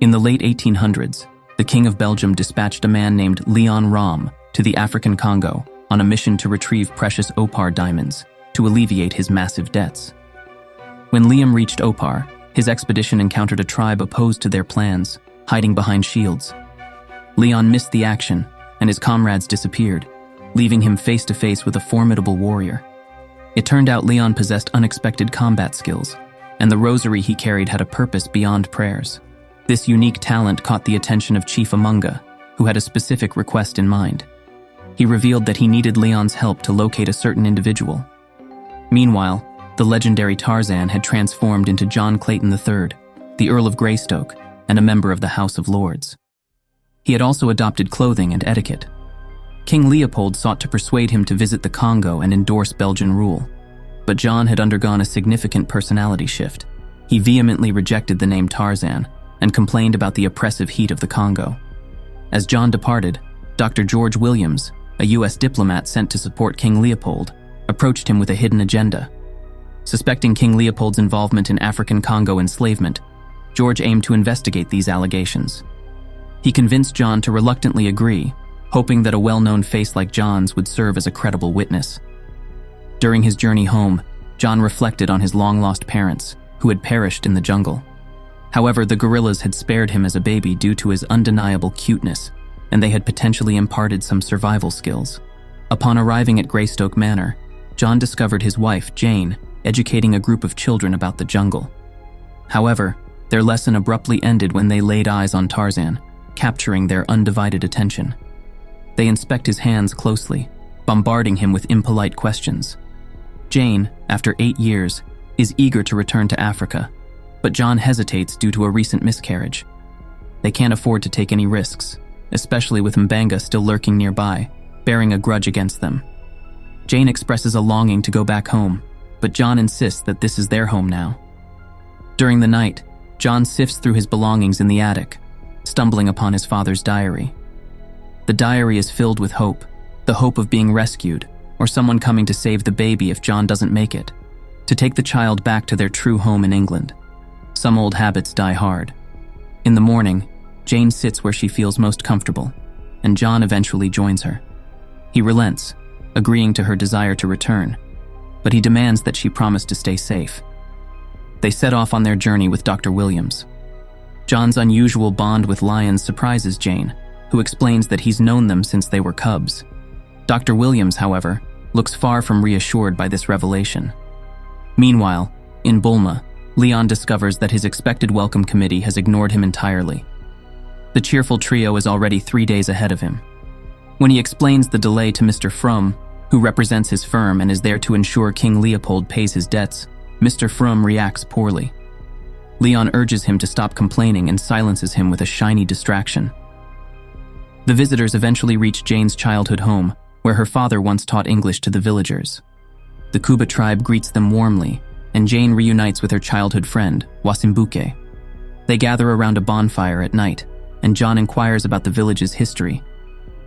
In the late 1800s, the King of Belgium dispatched a man named Leon ROM to the African Congo on a mission to retrieve precious Opar diamonds to alleviate his massive debts. When Liam reached Opar, his expedition encountered a tribe opposed to their plans, hiding behind shields. Leon missed the action, and his comrades disappeared, leaving him face to face with a formidable warrior. It turned out Leon possessed unexpected combat skills, and the rosary he carried had a purpose beyond prayers. This unique talent caught the attention of Chief Amonga, who had a specific request in mind. He revealed that he needed Leon's help to locate a certain individual. Meanwhile, the legendary Tarzan had transformed into John Clayton III, the Earl of Greystoke, and a member of the House of Lords. He had also adopted clothing and etiquette. King Leopold sought to persuade him to visit the Congo and endorse Belgian rule, but John had undergone a significant personality shift. He vehemently rejected the name Tarzan and complained about the oppressive heat of the Congo. As John departed, Dr. George Williams, a U.S. diplomat sent to support King Leopold, approached him with a hidden agenda. Suspecting King Leopold's involvement in African Congo enslavement, George aimed to investigate these allegations. He convinced John to reluctantly agree, hoping that a well-known face like John's would serve as a credible witness. During his journey home, John reflected on his long-lost parents, who had perished in the jungle. However, the guerrillas had spared him as a baby due to his undeniable cuteness, and they had potentially imparted some survival skills. Upon arriving at Greystoke Manor, John discovered his wife, Jane, educating a group of children about the jungle. However, their lesson abruptly ended when they laid eyes on Tarzan, capturing their undivided attention. They inspect his hands closely, bombarding him with impolite questions. Jane, after 8 years, is eager to return to Africa, but John hesitates due to a recent miscarriage. They can't afford to take any risks, especially with Mbanga still lurking nearby, bearing a grudge against them. Jane expresses a longing to go back home, but John insists that this is their home now. During the night, John sifts through his belongings in the attic, stumbling upon his father's diary. The diary is filled with hope, the hope of being rescued, or someone coming to save the baby if John doesn't make it, to take the child back to their true home in England. Some old habits die hard. In the morning, Jane sits where she feels most comfortable, and John eventually joins her. He relents, agreeing to her desire to return, but he demands that she promise to stay safe. They set off on their journey with Dr. Williams. John's unusual bond with lions surprises Jane, who explains that he's known them since they were cubs. Dr. Williams, however, looks far from reassured by this revelation. Meanwhile, in Bulma, Leon discovers that his expected welcome committee has ignored him entirely. The cheerful trio is already 3 days ahead of him. When he explains the delay to Mr. Frum, who represents his firm and is there to ensure King Leopold pays his debts, Mr. Frum reacts poorly. Leon urges him to stop complaining and silences him with a shiny distraction. The visitors eventually reach Jane's childhood home, where her father once taught English to the villagers. The Kuba tribe greets them warmly, and Jane reunites with her childhood friend, Wasimbuke. They gather around a bonfire at night, and John inquires about the village's history.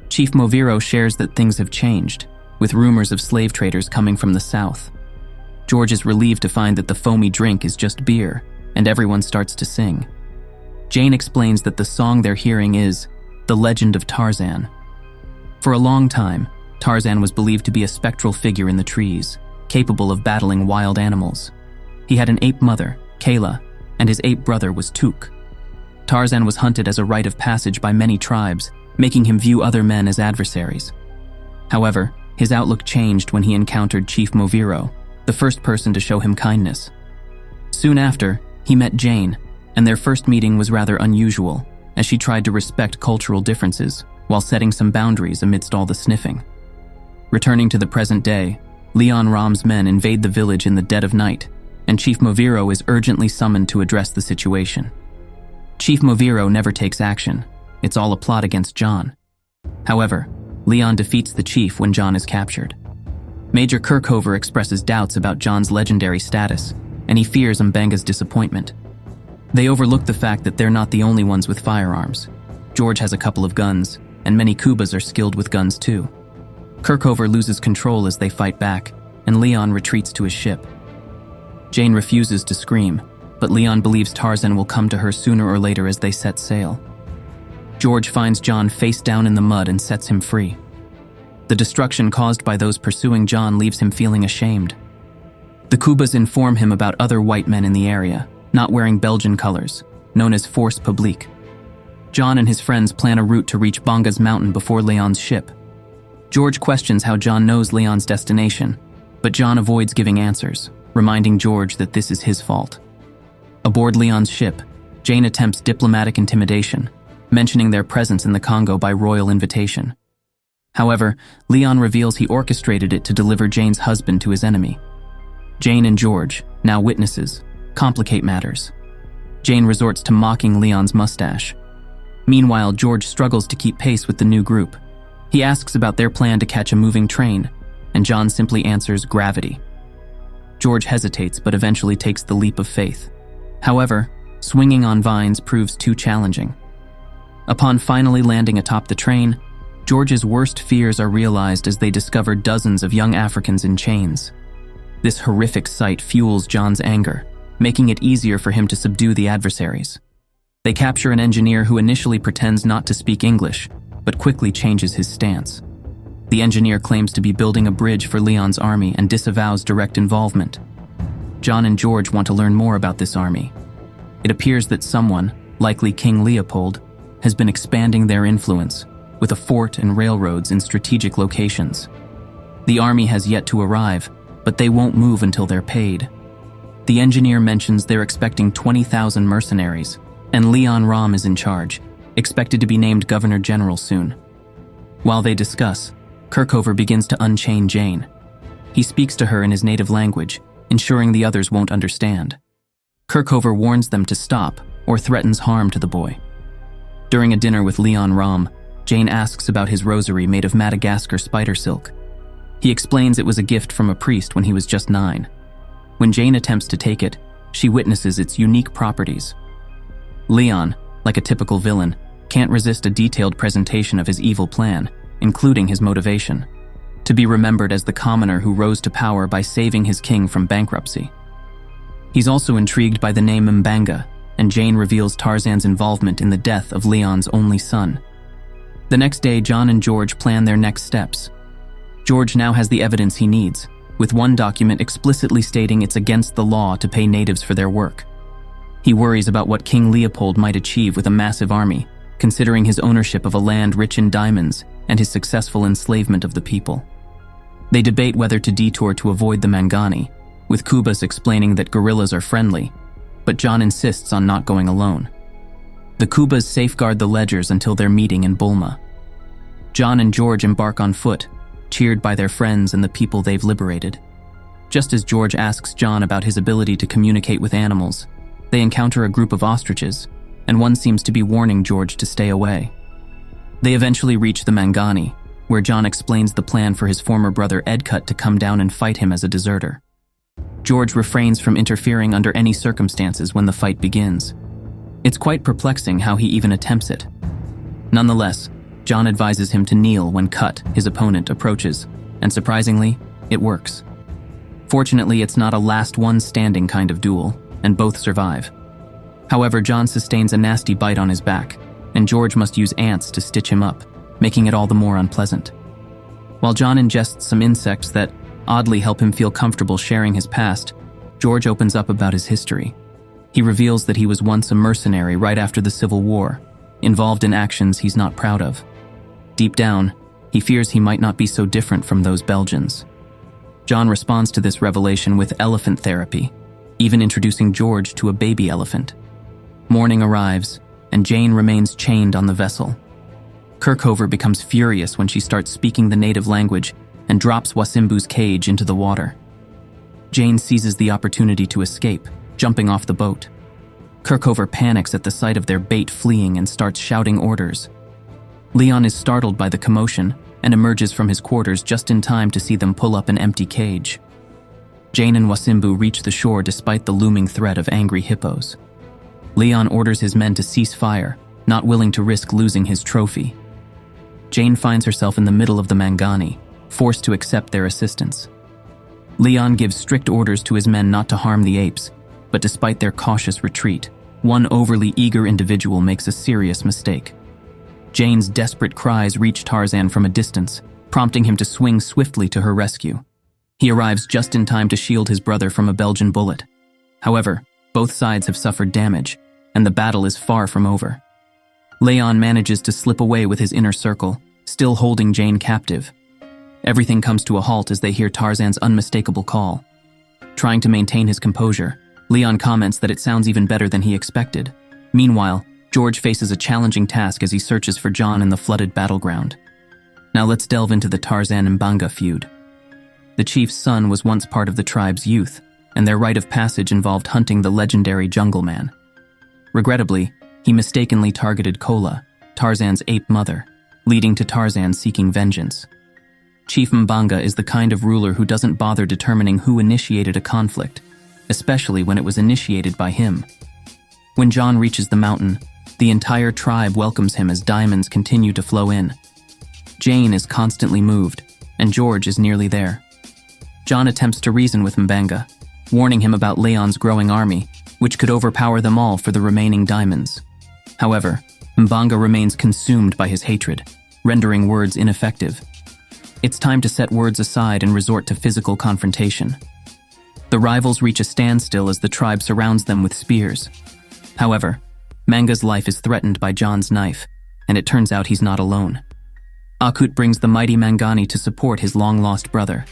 Chief Moviro shares that things have changed, with rumors of slave traders coming from the south. George is relieved to find that the foamy drink is just beer, and everyone starts to sing. Jane explains that the song they're hearing is The Legend of Tarzan. For a long time, Tarzan was believed to be a spectral figure in the trees, capable of battling wild animals. He had an ape mother, Kayla, and his ape brother was Tuk. Tarzan was hunted as a rite of passage by many tribes, making him view other men as adversaries. However, his outlook changed when he encountered Chief Moviro, the first person to show him kindness. Soon after, he met Jane, and their first meeting was rather unusual, as she tried to respect cultural differences while setting some boundaries amidst all the sniffing. Returning to the present day, Leon ROM's men invade the village in the dead of night, and Chief Moviro is urgently summoned to address the situation. Chief Moviro never takes action. It's all a plot against John. However, Leon defeats the chief when John is captured. Major Kirkhover expresses doubts about John's legendary status, and he fears Mbanga's disappointment. They overlook the fact that they're not the only ones with firearms. George has a couple of guns, and many Kubas are skilled with guns too. Kirkhover loses control as they fight back, and Leon retreats to his ship. Jane refuses to scream, but Leon believes Tarzan will come to her sooner or later as they set sail. George finds John face down in the mud and sets him free. The destruction caused by those pursuing John leaves him feeling ashamed. The Kubas inform him about other white men in the area, not wearing Belgian colors, known as force publique. John and his friends plan a route to reach Bonga's mountain before Leon's ship. George questions how John knows Leon's destination, but John avoids giving answers, reminding George that this is his fault. Aboard Leon's ship, Jane attempts diplomatic intimidation, mentioning their presence in the Congo by royal invitation. However, Leon reveals he orchestrated it to deliver Jane's husband to his enemy. Jane and George, now witnesses, complicate matters. Jane resorts to mocking Leon's mustache. Meanwhile, George struggles to keep pace with the new group. He asks about their plan to catch a moving train, and John simply answers gravity. George hesitates but eventually takes the leap of faith. However, swinging on vines proves too challenging. Upon finally landing atop the train, George's worst fears are realized as they discover dozens of young Africans in chains. This horrific sight fuels John's anger, making it easier for him to subdue the adversaries. They capture an engineer who initially pretends not to speak English, but quickly changes his stance. The engineer claims to be building a bridge for Leon's army and disavows direct involvement. John and George want to learn more about this army. It appears that someone, likely King Leopold, has been expanding their influence, with a fort and railroads in strategic locations. The army has yet to arrive, but they won't move until they're paid. The engineer mentions they're expecting 20,000 mercenaries, and Leon ROM is in charge, expected to be named Governor General soon. While they discuss, Kirkover begins to unchain Jane. He speaks to her in his native language, ensuring the others won't understand. Kirkover warns them to stop or threatens harm to the boy. During a dinner with Leon ROM, Jane asks about his rosary made of Madagascar spider silk. He explains it was a gift from a priest when he was just 9. When Jane attempts to take it, she witnesses its unique properties. Leon, like a typical villain, can't resist a detailed presentation of his evil plan, including his motivation: to be remembered as the commoner who rose to power by saving his king from bankruptcy. He's also intrigued by the name Mbanga, and Jane reveals Tarzan's involvement in the death of Leon's only son. The next day, John and George plan their next steps. George now has the evidence he needs, with one document explicitly stating it's against the law to pay natives for their work. He worries about what King Leopold might achieve with a massive army, considering his ownership of a land rich in diamonds and his successful enslavement of the people. They debate whether to detour to avoid the Mangani, with Kubas explaining that guerrillas are friendly, but John insists on not going alone. The Kubas safeguard the ledgers until their meeting in Bulma. John and George embark on foot, cheered by their friends and the people they've liberated. Just as George asks John about his ability to communicate with animals, they encounter a group of ostriches, and one seems to be warning George to stay away. They eventually reach the Mangani, where John explains the plan for his former brother Edcut to come down and fight him as a deserter. George refrains from interfering under any circumstances when the fight begins. It's quite perplexing how he even attempts it. Nonetheless, John advises him to kneel when Cut, his opponent, approaches, and surprisingly, it works. Fortunately, it's not a last one standing kind of duel, and both survive. However, John sustains a nasty bite on his back, and George must use ants to stitch him up, making it all the more unpleasant. While John ingests some insects that oddly help him feel comfortable sharing his past, George opens up about his history. He reveals that he was once a mercenary right after the Civil War, involved in actions he's not proud of. Deep down, he fears he might not be so different from those Belgians. John responds to this revelation with elephant therapy, even introducing George to a baby elephant. Morning arrives, and Jane remains chained on the vessel. Kirkover becomes furious when she starts speaking the native language and drops Wasimbu's cage into the water. Jane seizes the opportunity to escape, jumping off the boat. Kirkover panics at the sight of their bait fleeing and starts shouting orders. Leon is startled by the commotion and emerges from his quarters just in time to see them pull up an empty cage. Jane and Wasimbu reach the shore despite the looming threat of angry hippos. Leon orders his men to cease fire, not willing to risk losing his trophy. Jane finds herself in the middle of the Mangani, forced to accept their assistance. Leon gives strict orders to his men not to harm the apes, but despite their cautious retreat, one overly eager individual makes a serious mistake. Jane's desperate cries reach Tarzan from a distance, prompting him to swing swiftly to her rescue. He arrives just in time to shield his brother from a Belgian bullet. However, both sides have suffered damage, and the battle is far from over. Leon manages to slip away with his inner circle, still holding Jane captive. Everything comes to a halt as they hear Tarzan's unmistakable call. Trying to maintain his composure, Leon comments that it sounds even better than he expected. Meanwhile, George faces a challenging task as he searches for John in the flooded battleground. Now let's delve into the Tarzan-Mbanga feud. The chief's son was once part of the tribe's youth, and their rite of passage involved hunting the legendary Jungle Man. Regrettably, he mistakenly targeted Kola, Tarzan's ape mother, leading to Tarzan seeking vengeance. Chief Mbanga is the kind of ruler who doesn't bother determining who initiated a conflict, especially when it was initiated by him. When John reaches the mountain, the entire tribe welcomes him as diamonds continue to flow in. Jane is constantly moved, and George is nearly there. John attempts to reason with Mbanga, warning him about Leon's growing army, which could overpower them all for the remaining diamonds. However, Mbanga remains consumed by his hatred, rendering words ineffective. It's time to set words aside and resort to physical confrontation. The rivals reach a standstill as the tribe surrounds them with spears. However, Manga's life is threatened by John's knife, and it turns out he's not alone. Akut brings the mighty Mangani to support his long-lost brother.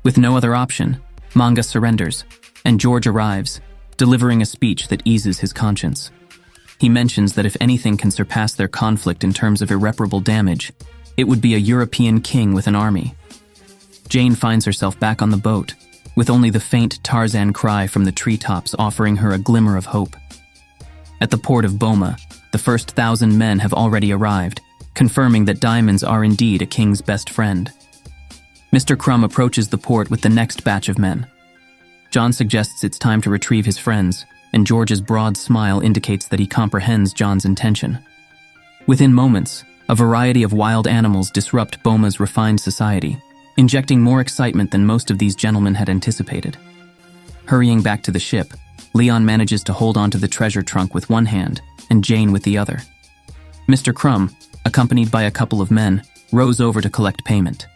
With no other option, Manga surrenders, and George arrives, delivering a speech that eases his conscience. He mentions that if anything can surpass their conflict in terms of irreparable damage, it would be a European king with an army. Jane finds herself back on the boat, with only the faint Tarzan cry from the treetops offering her a glimmer of hope. At the port of Boma, the first 1,000 men have already arrived, confirming that diamonds are indeed a king's best friend. Mr. Crumb approaches the port with the next batch of men. John suggests it's time to retrieve his friends, and George's broad smile indicates that he comprehends John's intention. Within moments, a variety of wild animals disrupt Boma's refined society, injecting more excitement than most of these gentlemen had anticipated. Hurrying back to the ship, Leon manages to hold onto the treasure trunk with one hand and Jane with the other. Mr. Crumb, accompanied by a couple of men, rows over to collect payment.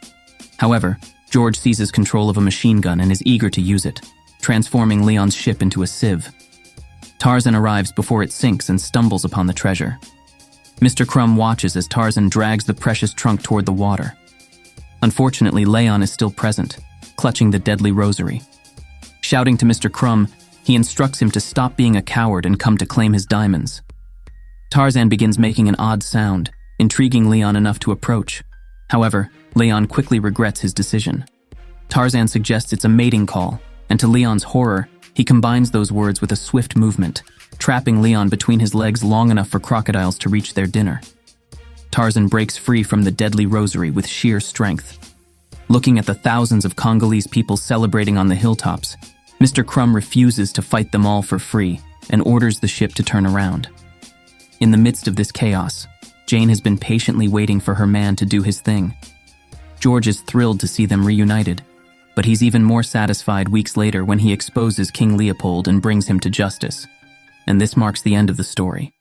However, George seizes control of a machine gun and is eager to use it, transforming Leon's ship into a sieve. Tarzan arrives before it sinks and stumbles upon the treasure. Mr. Crumb watches as Tarzan drags the precious trunk toward the water. Unfortunately, Leon is still present, clutching the deadly rosary. Shouting to Mr. Crumb, he instructs him to stop being a coward and come to claim his diamonds. Tarzan begins making an odd sound, intriguing Leon enough to approach. However, Leon quickly regrets his decision. Tarzan suggests it's a mating call, and to Leon's horror, he combines those words with a swift movement, trapping Leon between his legs long enough for crocodiles to reach their dinner. Tarzan breaks free from the deadly rosary with sheer strength. Looking at the thousands of Congolese people celebrating on the hilltops, Mr. Crumb refuses to fight them all for free and orders the ship to turn around. In the midst of this chaos, Jane has been patiently waiting for her man to do his thing. George is thrilled to see them reunited, but he's even more satisfied weeks later when he exposes King Leopold and brings him to justice. And this marks the end of the story.